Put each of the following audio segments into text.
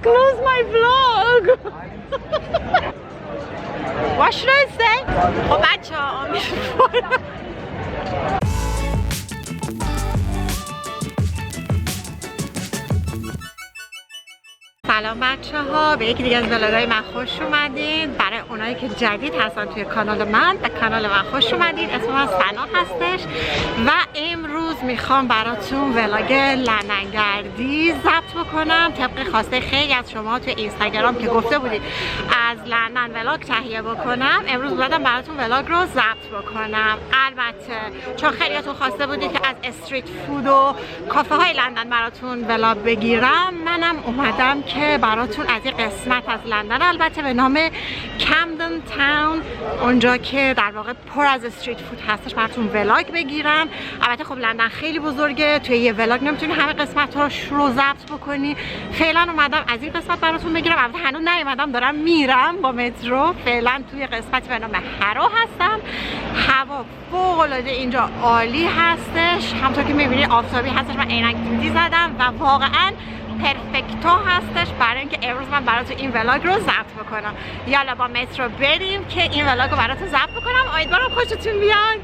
close my vlog. What should I say? خب بچه‌ها امیدوارم سلام بچه ها، به یکی دیگه از ولاگ‌های من خوش اومدین. برای اونایی که جدید هستن توی کانال من، به کانال من خوش اومدین. اسم من سنا هستش و امروز میخوام براتون ولاگ لندنگردی ضبط بکنم طبق خواسته خیلی از شما توی اینستاگرام که گفته بودید از لندن ولاگ تهیه بکنم. امروز اومدم براتون ولاگ رو ضبط بکنم. البته چون خیلیاتون خواسته بودید که از استریت فود و کافه های لندن براتون ولاگ بگیرم، منم اومدم که براتون از این قسمت از لندن، البته به نام کمدن تاون، اونجا که در واقع پر از استریت فود هستش، براتون ولاگ بگیرم. البته خب لندن خیلی بزرگه، توی یه ولاگ نمیتونی همه قسمت‌هاش رو ضبط بکنی. فعلا اومدم از این قسمت براتون بگیرم. البته هنوز نیومدم، دارم میرم با مترو. فعلا توی قسمتی به نام هرو هستم. هوا فوق‌العاده اینجا عالی هستش، همونطور که می‌بینید آفتابی هستش. من عینک دودی زدم و واقعاً پرفکتو هستش برای اینکه امروز من براتون این ولاگ رو ضبط بکنم. یالا با مترو بریم که این ولاگ رو براتون ضبط بکنم. امیدوارم خوشتون بیاد.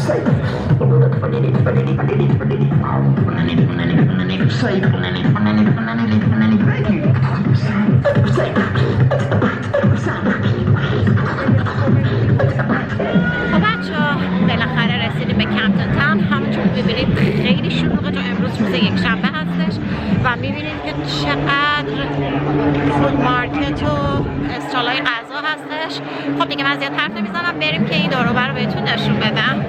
Say بالاخره رسیدیم به کمپتون تاون. همونجور ببینید خیلی شلوغه چون امروز روز یک شنبه هستش و میبینید که چقدر فود مارکت و استالای غذا هستش. خب دیگه من زیاد حرف نمیزنم، بریم که این دور و بر رو بهتون نشون بدم.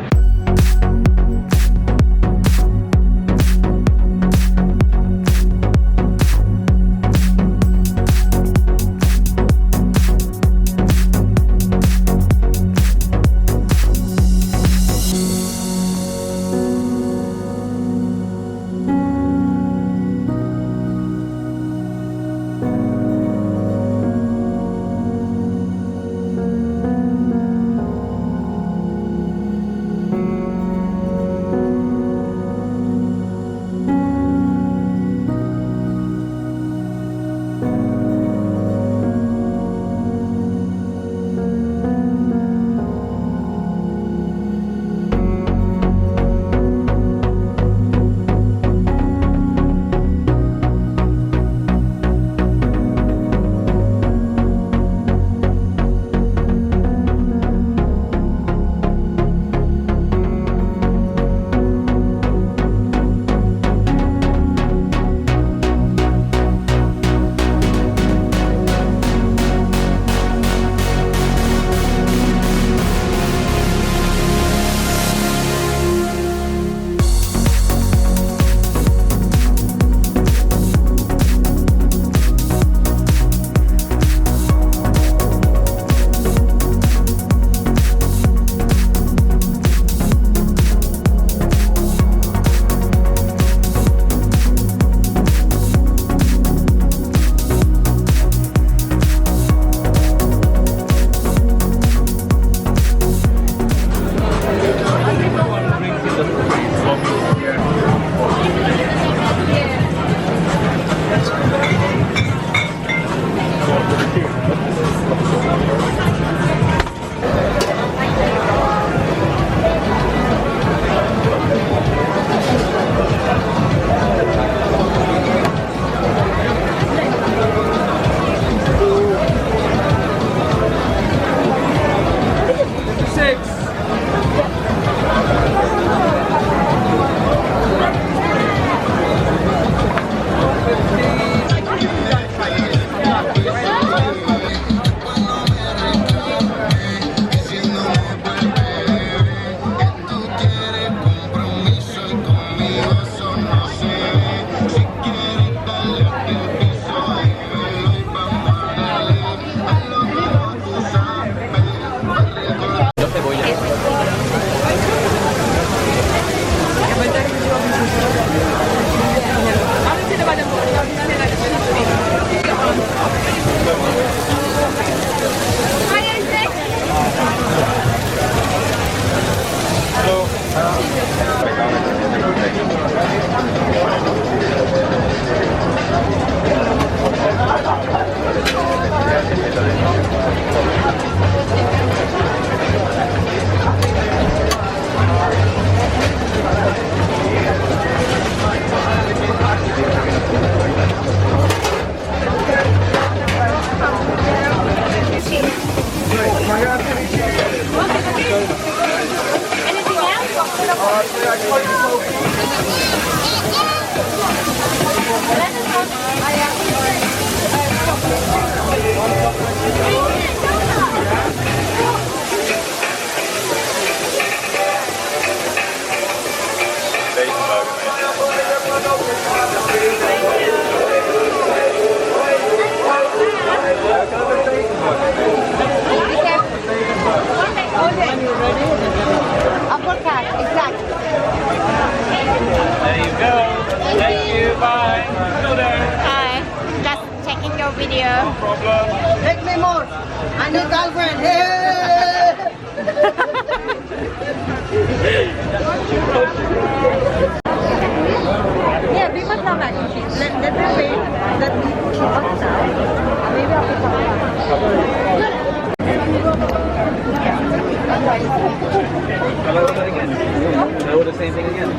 anything again?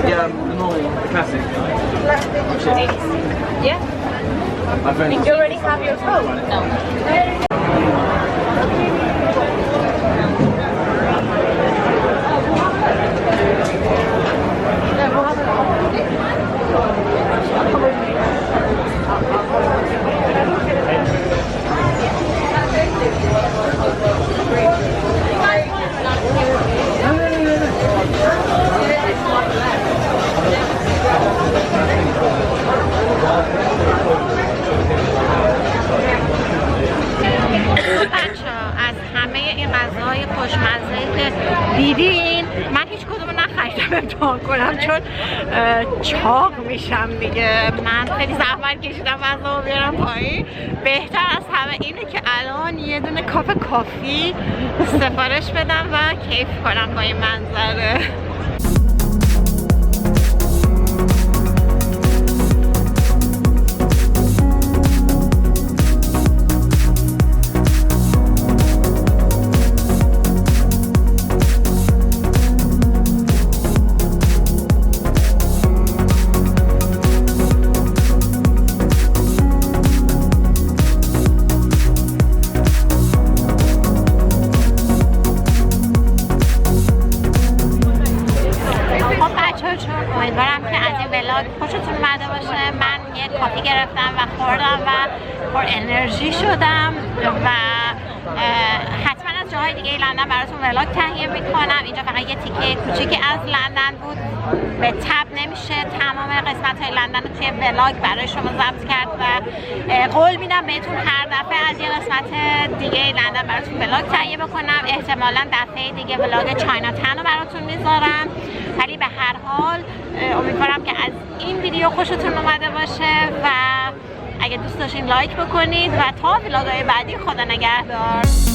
Yeah, the normal, the classic. Yeah. You already have your phone? No. دیدین من هیچ کدوم نخریدم امتحان کنم چون چاق میشم دیگه. من خیلی زحمت کشیدم وزنمو بیارم پایین. بهتر از همه اینه که الان یه دونه کاپ کافی سفارش بدم و کیف کنم با این منظره. امیدوارم که از این ولاگ خوشتون اومده باشه. من یه کافی گرفتم و خوردم و پر انرژی شدم و حتما از جاهای دیگه لندن براتون ولاگ تهیه میکنم. اینجا فقط یه تیکه کوچیکی از لندن بود، به تب نمیشه تمام قسمت های لندن رو توی ولاگ برای شما ضبط کرد و قول میدم بهتون هر دفعه از یه قسمت دیگه لندن براتون ولاگ تهیه بکنم. احتمالا دفعه دیگه ولاگ چاینا تن رو براتون میذارم. ولی به هر حال امیدوارم که از این ویدیو خوشتون اومده باشه و اگه دوست داشتین لایک بکنید و تا ولاگ‌های بعدی خدا نگهدار.